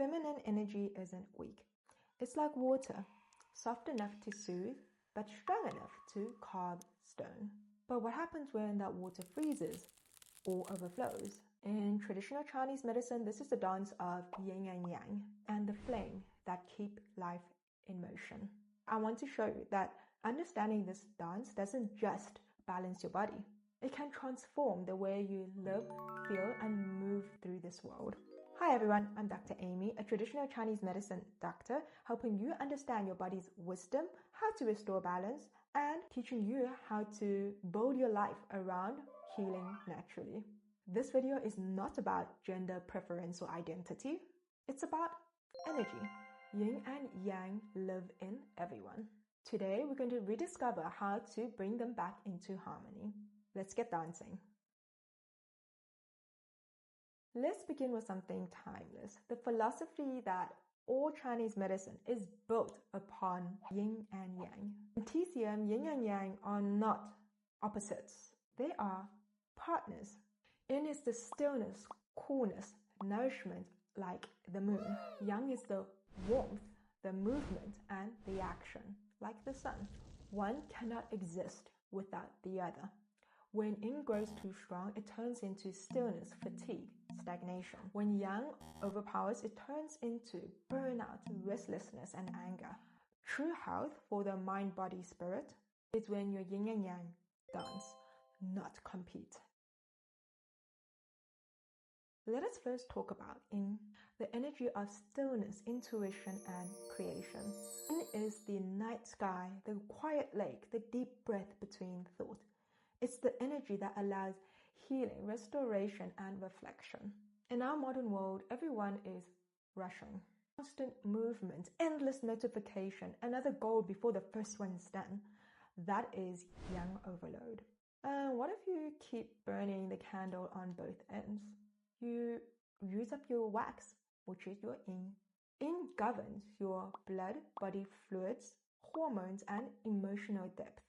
feminine energy isn't weak. It's like water, soft enough to soothe, but strong enough to carve stone. But what happens when that water freezes or overflows? In traditional Chinese medicine, this is the dance of yin and yang and the flame that keep life in motion. I want to show you that understanding this dance doesn't just balance your body. It can transform the way you live, feel, and move through this world. Hi everyone, I'm Dr. Amy, a traditional Chinese medicine doctor, helping you understand your body's wisdom, how to restore balance, and teaching you how to build your life around healing naturally. This video is not about gender preference or identity. It's about energy. Yin and yang live in everyone. Today, we're going to rediscover how to bring them back into harmony. Let's get dancing. Let's begin with something timeless. The philosophy that all Chinese medicine is built upon yin and yang. In TCM, yin and yang are not opposites. They are partners. Yin is the stillness, coolness, nourishment like the moon. Yang is the warmth, the movement, and the action like the sun. One cannot exist without the other. When yin grows too strong, it turns into stillness, fatigue, stagnation. When yang overpowers, it turns into burnout, restlessness, and anger. True health for the mind, body, spirit is when your yin and yang dance, not compete. Let us first talk about yin, the energy of stillness, intuition, and creation. Yin is the night sky, the quiet lake, the deep breath between thought. It's the energy that allows healing, restoration, and reflection. In our modern world, everyone is rushing. Constant movement, endless notification, another goal before the first one's done. That is yang overload. What if you keep burning the candle on both ends? You use up your wax, which is your yin. Yin governs your blood, body fluids, hormones, and emotional depth.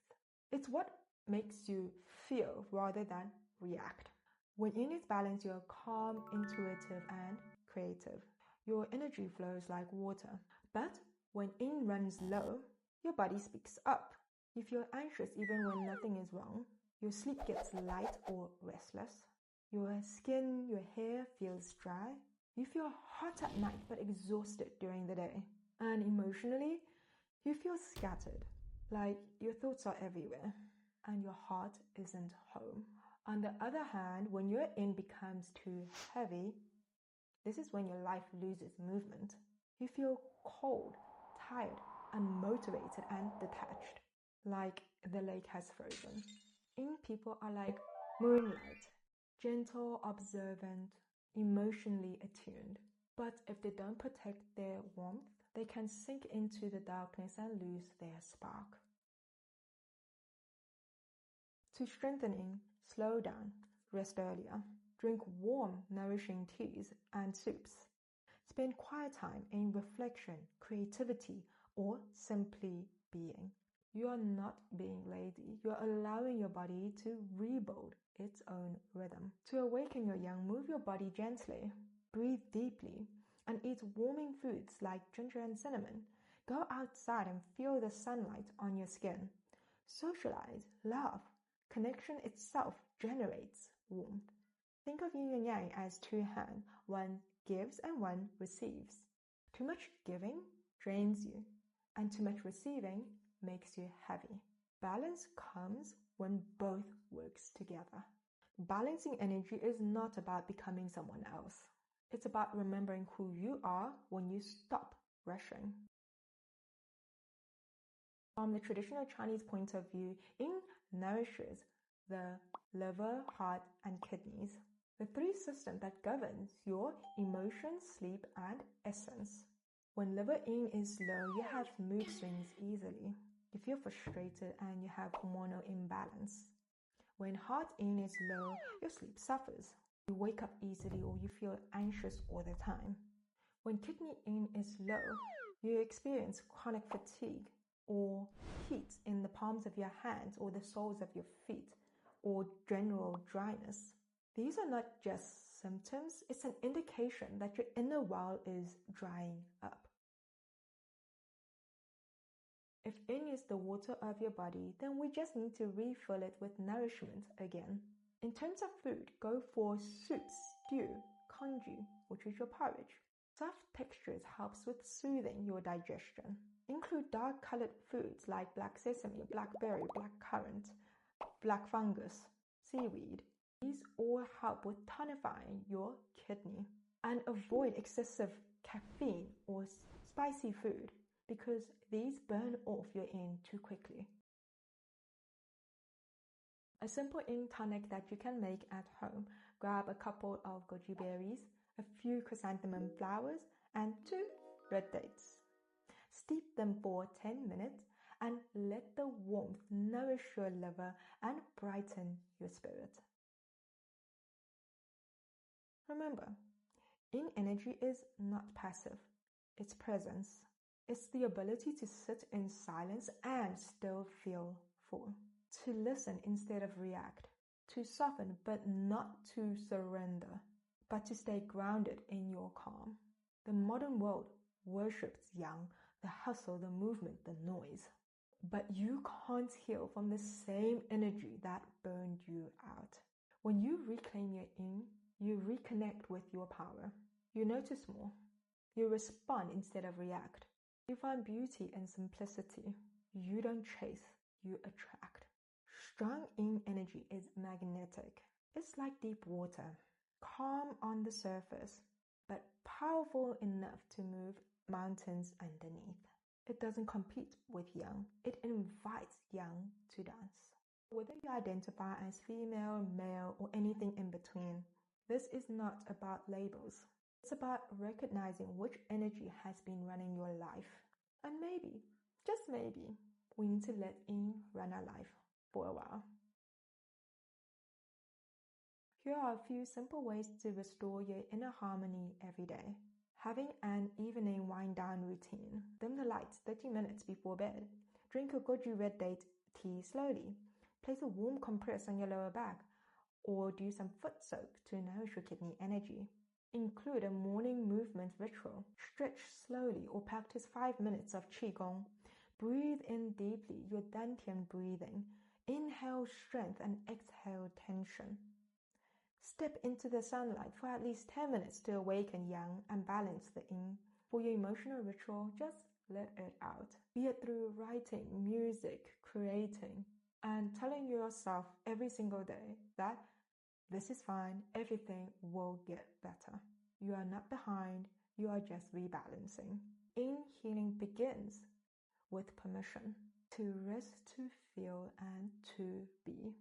It's what makes you feel rather than react. When yin is balanced, you're calm, intuitive, and creative. Your energy flows like water. But when yin runs low, your body speaks up. You feel anxious even when nothing is wrong. Your sleep gets light or restless. Your skin, your hair feels dry. You feel hot at night but exhausted during the day. And emotionally, you feel scattered, like your thoughts are everywhere and your heart isn't home. On the other hand, when your yin becomes too heavy, this is when your life loses movement. You feel cold, tired, unmotivated, and detached, like the lake has frozen. Yin people are like moonlight, gentle, observant, emotionally attuned. But if they don't protect their warmth, they can sink into the darkness and lose their spark. To strengthen yin, slow down, rest earlier, drink warm, nourishing teas and soups. Spend quiet time in reflection, creativity, or simply being. You are not being lazy. You are allowing your body to rebuild its own rhythm. To awaken your yang, move your body gently, breathe deeply, and eat warming foods like ginger and cinnamon. Go outside and feel the sunlight on your skin. Socialize, laugh. Connection itself generates warmth. Think of yin and yang as two hands. One gives and one receives. Too much giving drains you, and too much receiving makes you heavy. Balance comes when both works together. Balancing energy is not about becoming someone else. It's about remembering who you are when you stop rushing. From the traditional Chinese point of view, yin nourishes the liver, heart, and kidneys, the three systems that governs your emotions, sleep, and essence. When liver yin is low, you have mood swings easily. You feel frustrated and you have hormonal imbalance. When heart yin is low, your sleep suffers. You wake up easily or you feel anxious all the time. When kidney yin is low, you experience chronic fatigue or heat in the palms of your hands or the soles of your feet or general dryness. These are not just symptoms, it's an indication that your inner well is drying up. If yin is the water of your body, then we just need to refill it with nourishment again. In terms of food, go for soups, stew, congee, which is your porridge. Soft textures helps with soothing your digestion. Include dark-colored foods like black sesame, blackberry, black currant, black fungus, seaweed. These all help with tonifying your kidney. And avoid excessive caffeine or spicy food because these burn off your yin too quickly. A simple yin tonic that you can make at home. Grab a couple of goji berries, a few chrysanthemum flowers, and 2 red dates. Steep them for 10 minutes and let the warmth nourish your liver and brighten your spirit. Remember, yin energy is not passive, it's presence. It's the ability to sit in silence and still feel full. To listen instead of react. To soften but not to surrender, but to stay grounded in your calm. The modern world worships yang, the hustle, the movement, the noise. But you can't heal from the same energy that burned you out. When you reclaim your yin, you reconnect with your power. You notice more. You respond instead of react. You find beauty in simplicity. You don't chase, you attract. Strong yin energy is magnetic. It's like deep water, calm on the surface, but powerful enough to move mountains underneath. It doesn't compete with yang. It invites yang to dance. Whether you identify as female, male, or anything in between, this is not about labels. It's about recognizing which energy has been running your life. And maybe, just maybe, we need to let yin run our life for a while. Here are a few simple ways to restore your inner harmony every day. Having an evening wind-down routine. Dim the lights 30 minutes before bed. Drink a goji red date tea slowly. Place a warm compress on your lower back or do some foot soak to nourish your kidney energy. Include a morning movement ritual. Stretch slowly or practice 5 minutes of qigong. Breathe in deeply, your dantian breathing. Inhale strength and exhale tension. Step into the sunlight for at least 10 minutes to awaken yang and balance the yin. For your emotional ritual, just let it out. Be it through writing, music, creating, and telling yourself every single day that this is fine, everything will get better. You are not behind, you are just rebalancing. Yin healing begins with permission to rest, to feel, and to be.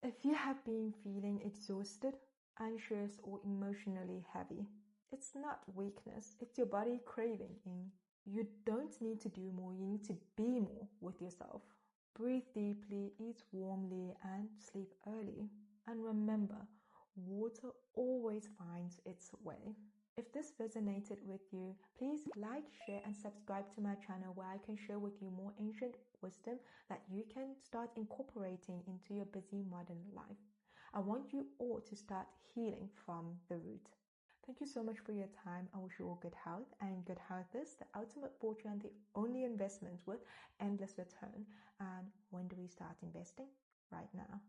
If you have been feeling exhausted, anxious, or emotionally heavy, it's not weakness, it's your body craving yin. You don't need to do more, you need to be more with yourself. Breathe deeply, eat warmly, and sleep early. And remember, water always finds its way. If this resonated with you, please like, share, and subscribe to my channel where I can share with you more ancient wisdom that you can start incorporating into your busy modern life. I want you all to start healing from the root. Thank you so much for your time. I wish you all good health, and good health is the ultimate fortune and the only investment with endless return. And when do we start investing? Right now.